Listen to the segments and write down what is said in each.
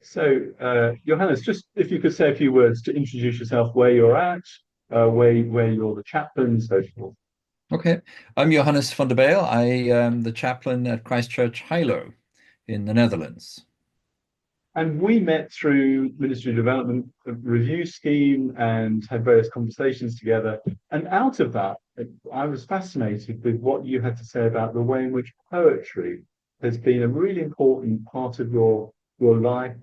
So, Johannes, just if you could say a few words to introduce yourself, where you're at, where you're the chaplain, so forth. Okay, I'm Johannes van der Bijl. I am the chaplain at Christchurch Heiloo in the Netherlands. And we met through Ministry of Development review scheme and had various conversations together. And out of that, I was fascinated with what you had to say about the way in which poetry has been a really important part of your life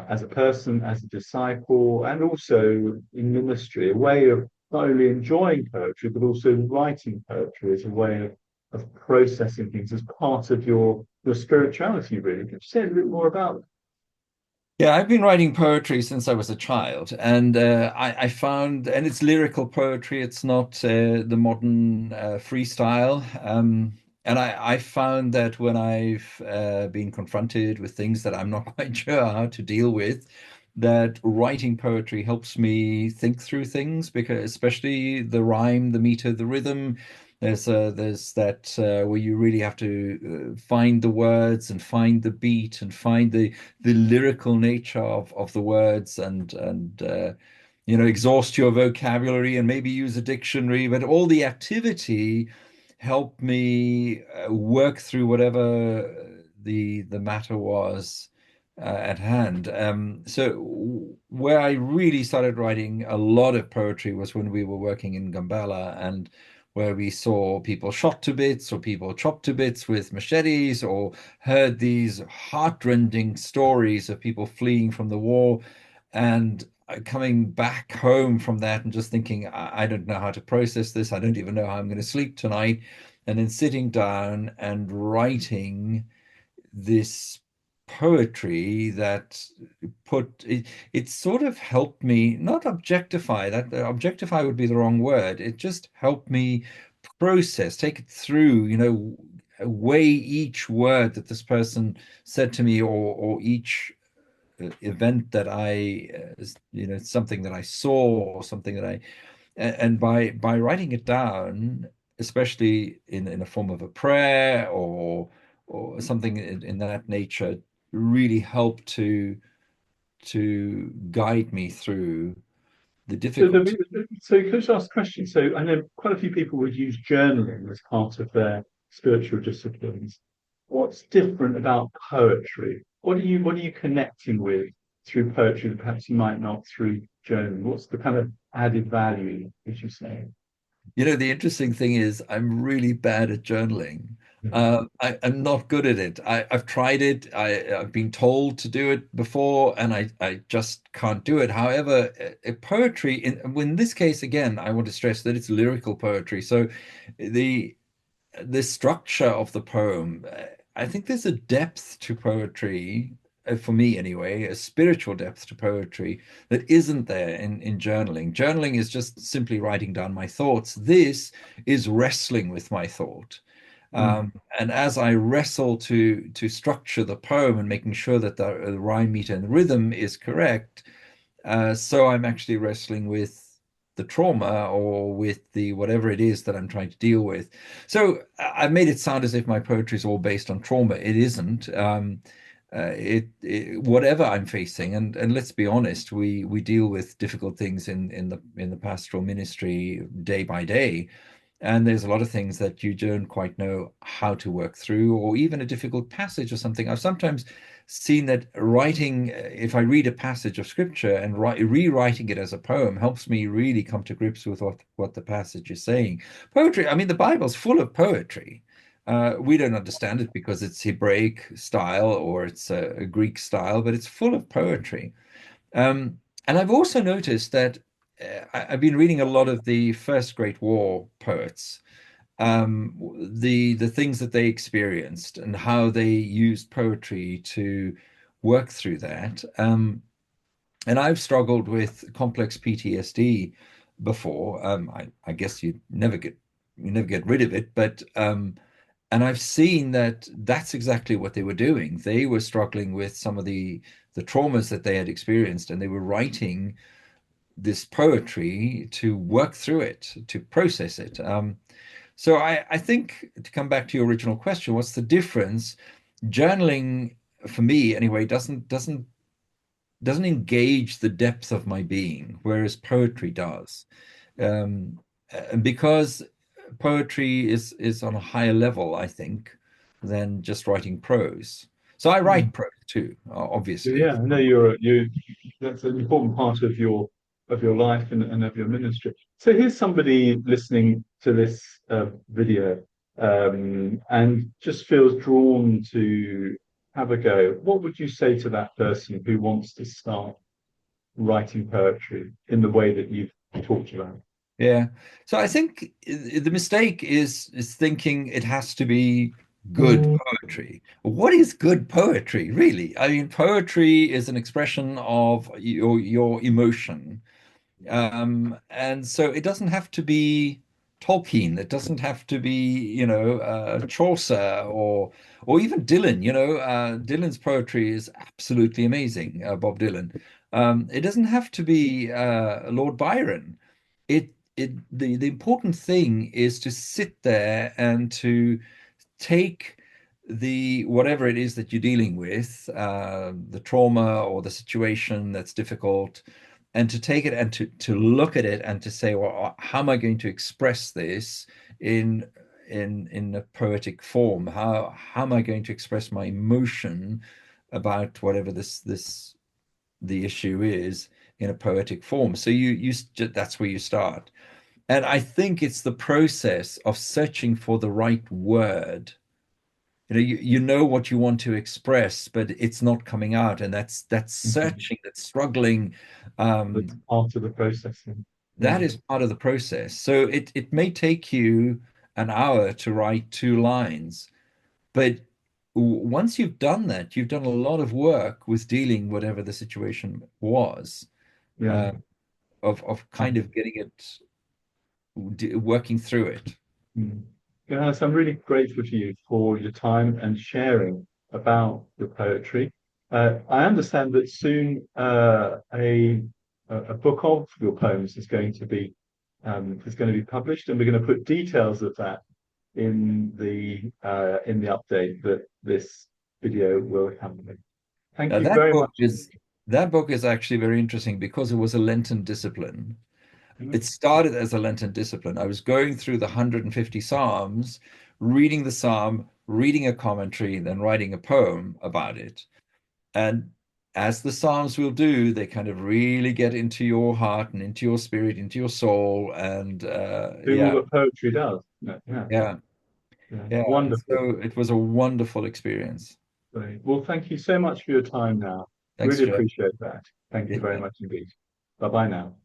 as a person, as a disciple, and also in ministry, a way of not only enjoying poetry, but also writing poetry as a way of processing things as part of your spirituality, really. Could you say a little more about Yeah, I've been writing poetry since I was a child, and I found, and it's lyrical poetry. It's not the modern freestyle. And I found that when I've been confronted with things that I'm not quite sure how to deal with, that writing poetry helps me think through things because, especially the rhyme, the meter, the rhythm. There's that where you really have to find the words and find the beat and find the lyrical nature of the words and exhaust your vocabulary and maybe use a dictionary, but all the activity helped me work through whatever the matter was at hand. So where I really started writing a lot of poetry was when we were working in Gambela, and where we saw people shot to bits or people chopped to bits with machetes, or heard these heartrending stories of people fleeing from the war and coming back home from that and just thinking, I don't know how to process this. I don't even know how I'm going to sleep tonight. And then sitting down and writing this poetry that it sort of helped me not objectify that objectify would be the wrong word. It just helped me process, take it through, weigh each word that this person said to me, or each event that something that I saw, or something that and by writing it down, especially in a form of a prayer or something in that nature, really helped to guide me through the so difficulty. so could I just ask a question? So I know quite a few people would use journaling as part of their spiritual disciplines. What's different about poetry? What are you connecting with through poetry that perhaps you might not through journaling? What's the kind of added value, would you say? The interesting thing is I'm really bad at journaling. I'm not good at it. I've tried it. I've been told to do it before, and I just can't do it. However, poetry, in this case, again, I want to stress that it's lyrical poetry. So the the structure of the poem, I think there's a depth to poetry, for me anyway, a spiritual depth to poetry that isn't there in journaling. Journaling is just simply writing down my thoughts. This is wrestling with my thought. Mm. And as I wrestle to structure the poem and making sure that the rhyme, meter, and the rhythm is correct, so I'm actually wrestling with the trauma or with the whatever it is that I'm trying to deal with. So I made it sound as if my poetry is all based on trauma. It isn't. Whatever I'm facing, and let's be honest, we deal with difficult things in the pastoral ministry day by day. And there's a lot of things that you don't quite know how to work through, or even a difficult passage or something. I've sometimes seen that writing, if I read a passage of scripture and rewriting it as a poem, helps me really come to grips with what the passage is saying. Poetry, I mean, the Bible's full of poetry. We don't understand it because it's Hebraic style or it's a Greek style, but it's full of poetry. And I've also noticed that I've been reading a lot of the First Great War poets, the things that they experienced and how they used poetry to work through that. And I've struggled with complex PTSD before. I guess you never get rid of it, but and I've seen that that's exactly what they were doing. They were struggling with some of the traumas that they had experienced, and they were writing this poetry to work through it, to process it. So I think to come back to your original question, what's the difference? Journaling for me anyway, doesn't engage the depth of my being, whereas poetry does. And because poetry is on a higher level, I think, than just writing prose. So I Mm. write prose too, obviously. Yeah, I know that's an important part of your life and of your ministry. So here's somebody listening to this video and just feels drawn to have a go. What would you say to that person who wants to start writing poetry in the way that you've talked about? Yeah. So I think the mistake is thinking it has to be good poetry. What is good poetry, really? I mean, poetry is an expression of your emotion. And so it doesn't have to be Tolkien. It doesn't have to be, Chaucer or even Dylan. Dylan's poetry is absolutely amazing, Bob Dylan. It doesn't have to be Lord Byron. The important thing is to sit there and to take the whatever it is that you're dealing with, the trauma or the situation that's difficult, and to take it and to look at it and to say, well, how am I going to express this in in a poetic form? How am I going to express my emotion about whatever this the issue is in a poetic form? So that's where you start. And I think it's the process of searching for the right word. You know what you want to express, but it's not coming out, and that's Mhm. searching, that's struggling. That's Um, part of the processing. that Yeah, is part of the process. So it may take you an hour to write 2 lines, but once you've done that, you've done a lot of work with dealing whatever the situation was, yeah. uh, of kind of getting it, working through it. Mm. Johannes, I'm really grateful to you for your time and sharing about your poetry. I understand that soon a book of your poems is going to be published, and we're going to put details of that in the update that this video will accompany. Thank Now you very much. that book is actually very interesting because it was a Lenten discipline. It started as a Lenten discipline. I was going through the 150 Psalms, reading the Psalm, reading a commentary, then writing a poem about it. And as the Psalms will do, they kind of really get into your heart and into your spirit, into your soul. And Do all that poetry does. Yeah, yeah, yeah, yeah. yeah. Wonderful. So it was a wonderful experience. Great. Well, thank you so much for your time now. Thanks, Really Jeff. appreciate that. Thank you very Yeah. much indeed. Bye bye now.